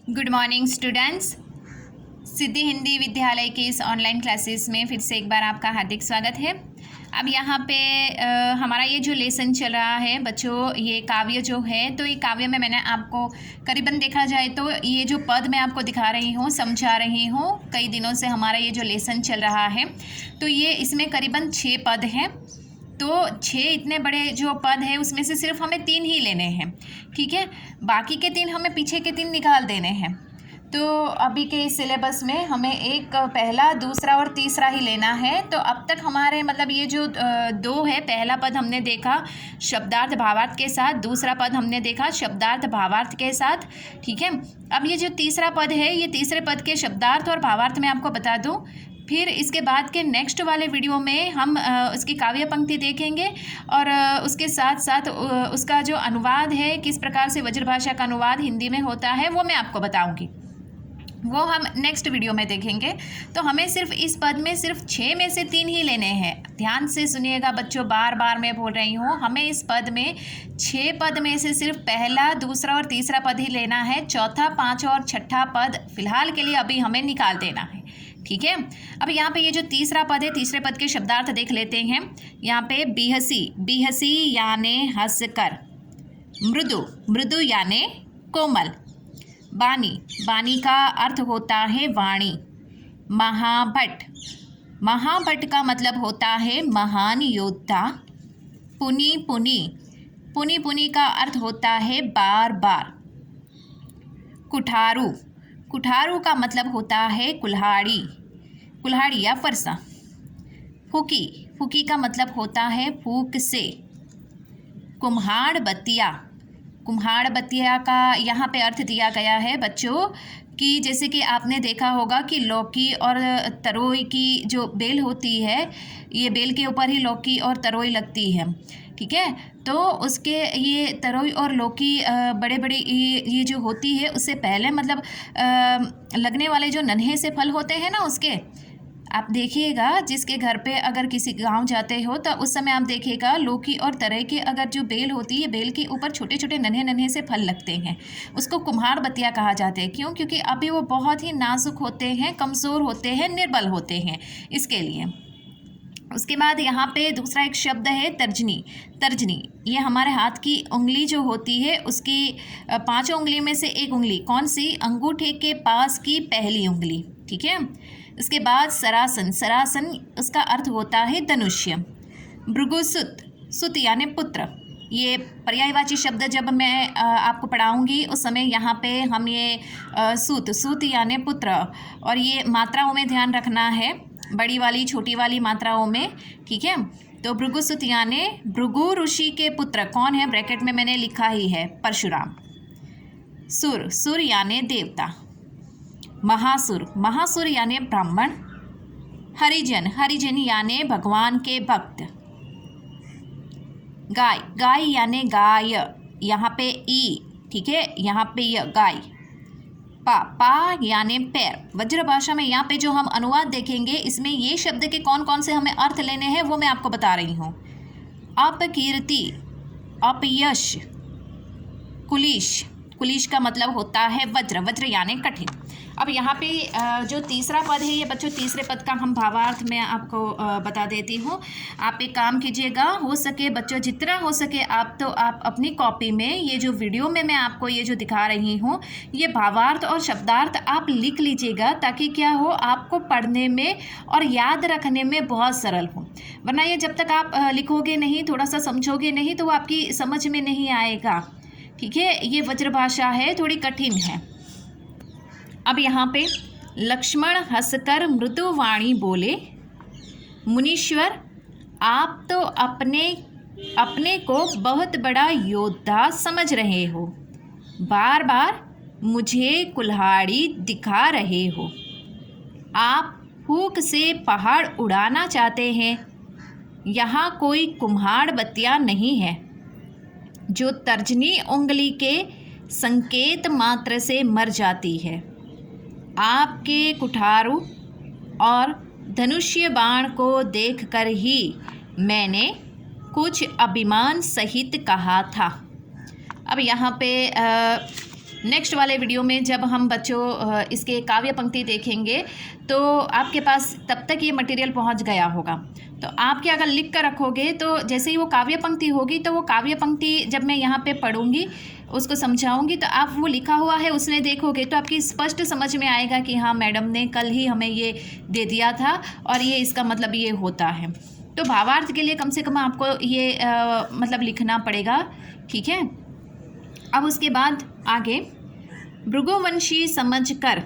Good morning students. Siddhi Hindi Vidyalaya के इस online classes में फिर से एक बार आपका हार्दिक स्वागत है। अब यहाँ पे हमारा ये जो लेसन चल रहा है बच्चों, ये काव्य जो है, तो ये काव्य में मैंने आपको करीबन देखा जाए तो ये जो पद मैं आपको दिखा रही हूँ, समझा रही हूँ, कई दिनों से हमारा ये जो लेसन चल रहा है, तो ये इसमें करीबन 6 पद हैं। तो 6 इतने बड़े जो पद है उसमें से सिर्फ हमें 3 ही लेने हैं, ठीक है। बाकी के 3 हमें पीछे के 3 निकाल देने हैं। तो अभी के इस सिलेबस में हमें एक पहला, दूसरा और तीसरा ही लेना है। तो अब तक हमारे मतलब ये जो 2 है, पहला पद हमने देखा शब्दार्थ भावार्थ के साथ, दूसरा पद हमने देखा शब्दार्थ भावार्थ के साथ, ठीक है। अब ये जो तीसरा पद है, ये तीसरे पद के शब्दार्थ और भावार्थ मैं आपको बता दूँ। फिर इसके बाद के नेक्स्ट वाले वीडियो में हम उसकी काव्य पंक्ति देखेंगे और उसके साथ साथ उसका जो अनुवाद है, किस प्रकार से वज्रभाषा का अनुवाद हिंदी में होता है, वो मैं आपको बताऊंगी। वो हम नेक्स्ट वीडियो में देखेंगे। तो हमें सिर्फ इस पद में सिर्फ 6 में से 3 ही लेने हैं। ध्यान से सुनिएगा बच्चों, बार बार मैं बोल रही हूँ, हमें इस पद में 6 पद में से सिर्फ पहला, दूसरा और तीसरा पद ही लेना है। चौथा, पाँचवा और छठा पद फिलहाल के लिए अभी हमें निकाल देना है, ठीक है। अब यहाँ पे ये जो तीसरा पद है, तीसरे पद के शब्दार्थ देख लेते हैं। यहाँ पे बिहसी, बिहसी यानी हंसकर। मृदु, मृदु यानी कोमल। बानी, बानी का अर्थ होता है वाणी। महाभट, महाभट का मतलब होता है महान योद्धा। पुनि, पुनि, पुनि पुनि का अर्थ होता है बार बार। कुठारू, कुठारू का मतलब होता है कुल्हाड़ी, कुल्हाड़ी या फरसा। फूकी, फूकी का मतलब होता है फूक से। कुम्हाड़ बतिया, कुम्हाड़ बतिया का यहाँ पे अर्थ दिया गया है बच्चों कि जैसे कि आपने देखा होगा कि लौकी और तरोई की जो बेल होती है, ये बेल के ऊपर ही लौकी और तरोई लगती है, ठीक है। तो उसके ये तरोई और लौकी बड़े बड़े ये जो होती है, उससे पहले मतलब लगने वाले जो नन्हे से फल होते हैं ना, उसके आप देखिएगा, जिसके घर पे अगर किसी गांव जाते हो तो उस समय आप देखिएगा लौकी और तरोई की अगर जो बेल होती है, बेल के ऊपर छोटे छोटे नन्हे नन्हे से फल लगते हैं। उसको कुम्हाड़ बतिया कहा जाता है। क्यों? क्योंकि अभी वो बहुत ही नाजुक होते हैं, कमज़ोर होते हैं, निर्बल होते हैं, इसके लिए। उसके बाद यहाँ पे दूसरा एक शब्द है तर्जनी। तर्जनी ये हमारे हाथ की उंगली जो होती है, उसकी 5 उंगली में से एक उंगली, कौन सी? अंगूठे के पास की पहली उंगली, ठीक है। इसके बाद सरासन, सरासन उसका अर्थ होता है धनुष्य। भृगुसुत, सुत यानी पुत्र। ये पर्यायवाची शब्द जब मैं आपको पढ़ाऊंगी उस समय यहाँ पे हम ये सूत, सूत यानी पुत्र, और ये मात्राओं में ध्यान रखना है, बड़ी वाली छोटी वाली मात्राओं में, ठीक है। तो भृगुसुत यानी भृगु ऋषि के पुत्र, कौन है? ब्रैकेट में मैंने लिखा ही है, परशुराम। सुर, सुर यानी देवता। महासुर, महासुर यानी ब्राह्मण। हरिजन, हरिजन यानी भगवान के भक्त। गाय, गाय यानी गाय, यहाँ पे ई, ठीक है, यहाँ पे य, गाय। पा, पा यानी पैर। वज्रभाषा में यहाँ पे जो हम अनुवाद देखेंगे, इसमें ये शब्द के कौन कौन से हमें अर्थ लेने हैं वो मैं आपको बता रही हूँ। अपकीर्ति, अपयश। कुलिश, कुलिश का मतलब होता है वज्र, वज्र यानी कठिन। अब यहाँ पे जो तीसरा पद है, ये बच्चों तीसरे पद का हम भावार्थ में आपको बता देती हूँ। आप एक काम कीजिएगा, हो सके बच्चों जितना हो सके आप अपनी कॉपी में ये जो वीडियो में मैं आपको ये जो दिखा रही हूँ, ये भावार्थ और शब्दार्थ आप लिख लीजिएगा, ताकि क्या हो, आपको पढ़ने में और याद रखने में बहुत सरल हो। वरना ये जब तक आप लिखोगे नहीं, थोड़ा सा समझोगे नहीं, तो वो आपकी समझ में नहीं आएगा, ठीक है। ये वज्रभाषा है, थोड़ी कठिन है। अब यहाँ पे लक्ष्मण हंसकर मृदुवाणी बोले, मुनीश्वर आप तो अपने को बहुत बड़ा योद्धा समझ रहे हो, बार बार मुझे कुल्हाड़ी दिखा रहे हो। आप फूंक से पहाड़ उड़ाना चाहते हैं। यहाँ कोई कुम्हाड़ बतिया नहीं है जो तर्जनी उंगली के संकेत मात्र से मर जाती है। आपके कुठारू और धनुष्य बाण को देखकर ही मैंने कुछ अभिमान सहित कहा था। अब यहाँ पे नेक्स्ट वाले वीडियो में जब हम बच्चों इसके काव्य पंक्ति देखेंगे तो आपके पास तब तक ये मटेरियल पहुंच गया होगा। तो आप क्या अगर लिख कर रखोगे तो जैसे ही वो काव्य पंक्ति होगी तो वो काव्य पंक्ति जब मैं यहाँ पे पढ़ूंगी, उसको समझाऊंगी, तो आप वो लिखा हुआ है उसने देखोगे तो आपकी स्पष्ट समझ में आएगा कि हाँ मैडम ने कल ही हमें ये दे दिया था और ये इसका मतलब ये होता है। तो भावार्थ के लिए कम से कम आपको ये मतलब लिखना पड़ेगा, ठीक है। अब उसके बाद आगे भृगुवंशी समझकर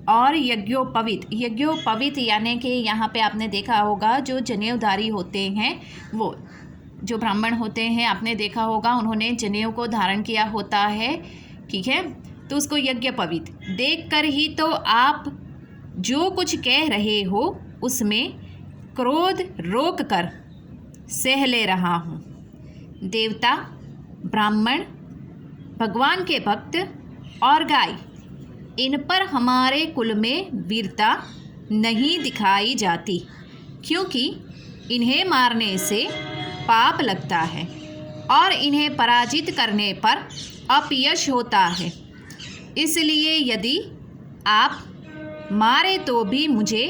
और यज्ञोपवीत यानी कि यहाँ पे आपने देखा होगा जो जनेऊधारी होते हैं, वो जो ब्राह्मण होते हैं आपने देखा होगा उन्होंने जनेऊ को धारण किया होता है, ठीक है। तो उसको यज्ञोपवीत देख कर ही तो आप जो कुछ कह रहे हो उसमें क्रोध रोक कर सह ले रहा हूँ। देवता, ब्राह्मण, भगवान के भक्त और गाय, इन पर हमारे कुल में वीरता नहीं दिखाई जाती, क्योंकि इन्हें मारने से पाप लगता है और इन्हें पराजित करने पर अपयश होता है। इसलिए यदि आप मारे तो भी मुझे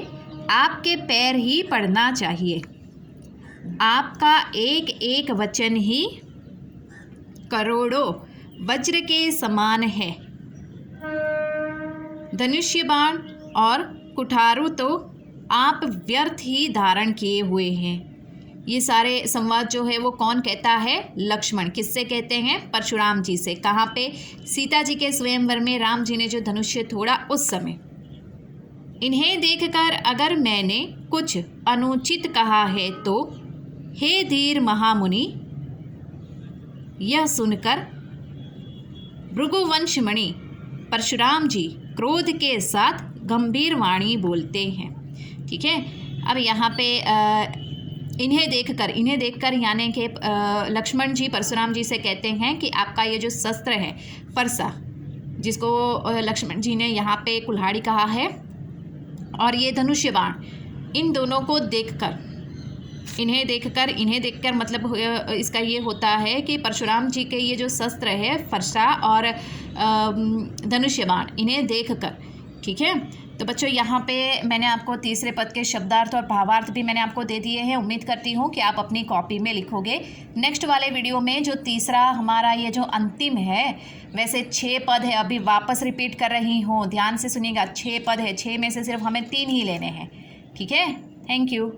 आपके पैर ही पड़ना चाहिए। आपका एक एक वचन ही करोड़ों वज्र के समान है। धनुष्य बाण और कुठारू तो आप व्यर्थ ही धारण किए हुए हैं। ये सारे संवाद जो है वो कौन कहता है? लक्ष्मण। किससे कहते हैं? परशुराम जी से। कहाँ पे? सीता जी के स्वयंवर में राम जी ने जो धनुष्य तोड़ा उस समय। इन्हें देखकर अगर मैंने कुछ अनुचित कहा है तो हे धीर महामुनि, यह सुनकर भृगुवंशमणि परशुराम जी क्रोध के साथ गंभीर वाणी बोलते हैं, ठीक है। अब यहाँ पे इन्हें देखकर यानी कि लक्ष्मण जी परशुराम जी से कहते हैं कि आपका ये जो शस्त्र है परसा, जिसको लक्ष्मण जी ने यहाँ पे कुल्हाड़ी कहा है, और ये धनुष्य बाण, इन दोनों को इन्हें देखकर मतलब इसका ये होता है कि परशुराम जी के ये जो शस्त्र है फरसा और धनुष्य बाण, इन्हें देखकर, ठीक है। तो बच्चों यहाँ पे मैंने आपको तीसरे पद के शब्दार्थ और भावार्थ भी मैंने आपको दे दिए हैं। उम्मीद करती हूँ कि आप अपनी कॉपी में लिखोगे। नेक्स्ट वाले वीडियो में जो तीसरा हमारा ये जो अंतिम है, वैसे 6 पद है, अभी वापस रिपीट कर रही हूँ, ध्यान से सुनिएगा। 6 पद है, 6 में से सिर्फ हमें 3 ही लेने हैं, ठीक है। Thank you.